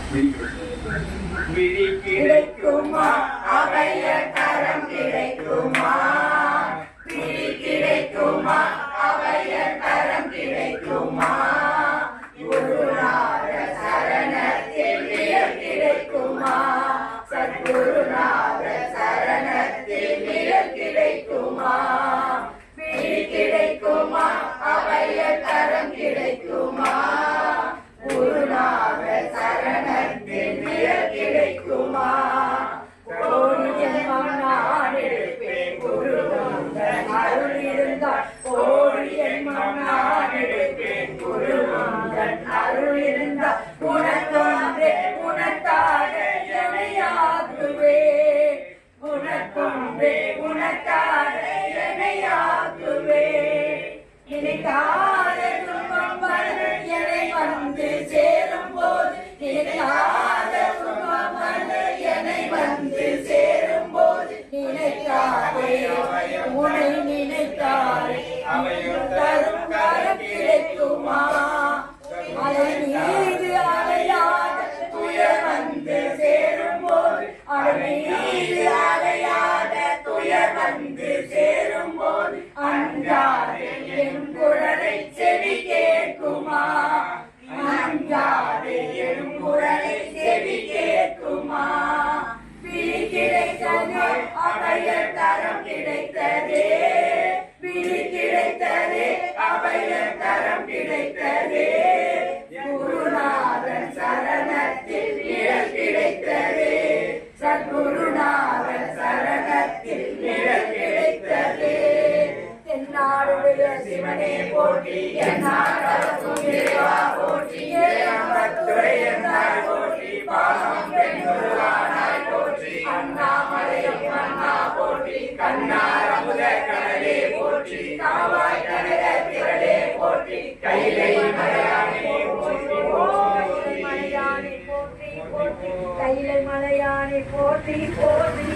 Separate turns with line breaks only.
விழி கிடைக்குமா அபய கரம் கிடைக்குமா விழி கிடைக்குமா அபய கரம் கிடைக்குமா குருநாத சரணத்தில் நிழல் கிடைக்குமா சத்குருநாத சரணத்தில் நிழல் கிடைக்குமா விழி கிடைக்குமா அபய கரம் கிடைக்குமா குருநாத சரணத்தில் நிழல் கிடைக்குமா கோடி ஜென்மம் நான் எடுப்பேன் குருநாதன் அருள் இருந்தால் கோடி ஜென்மம் நான் எடுப்பேன் குருநாதன் அருள் இருந்தால் உனக்கொன்றே உனக்காக என்னையாக்குவேன் உனக்கொன்றே உனக்காக என்னையாக்குவேன் நினைக்காத துன்பம் வந்து என்னை வந்து சேரும் போது நினைக்காத துன்பம் வந்து என்னை வந்து சேரும் போது நினைக்காதே உன்னை நினைக்காதே அவையும் தரும் கரம் கிடைக்குமா அலை மீது அலையாத துயர் வந்து சேரும் போது அலை மீது அலையாத துயர் வந்து சேரும் போது அஞ்சாதே என் குரலை செவி கேட்குமா அஞ்சாதே என் குரலை செவி கேட்குமா விழி கிடைத்ததே அபய கரம் கிடைத்ததே விழி கிடைத்ததே அபய கரம் கிடைத்ததே குருநாதன் சரணத்தில் நிழல் கிடைத்ததே சத்குருநாதன் சரணத்தில் நிழல் கிடைத்ததே தென்னாடுடைய சிவனே போற்றி என்னாடும் இறைவா போற்றி ஏகம்பத்துரையனாய் போற்றி பாசம் பெண்ணுருவானாய் போற்றி அண்ணாமலையும் அண்ணா போற்றி கண்ணார் அமுத கடலே போற்றி காவாய் கனக திரளே போற்றி கைலை மலையானே போற்றி கைலை மலையானே போற்றி போற்றி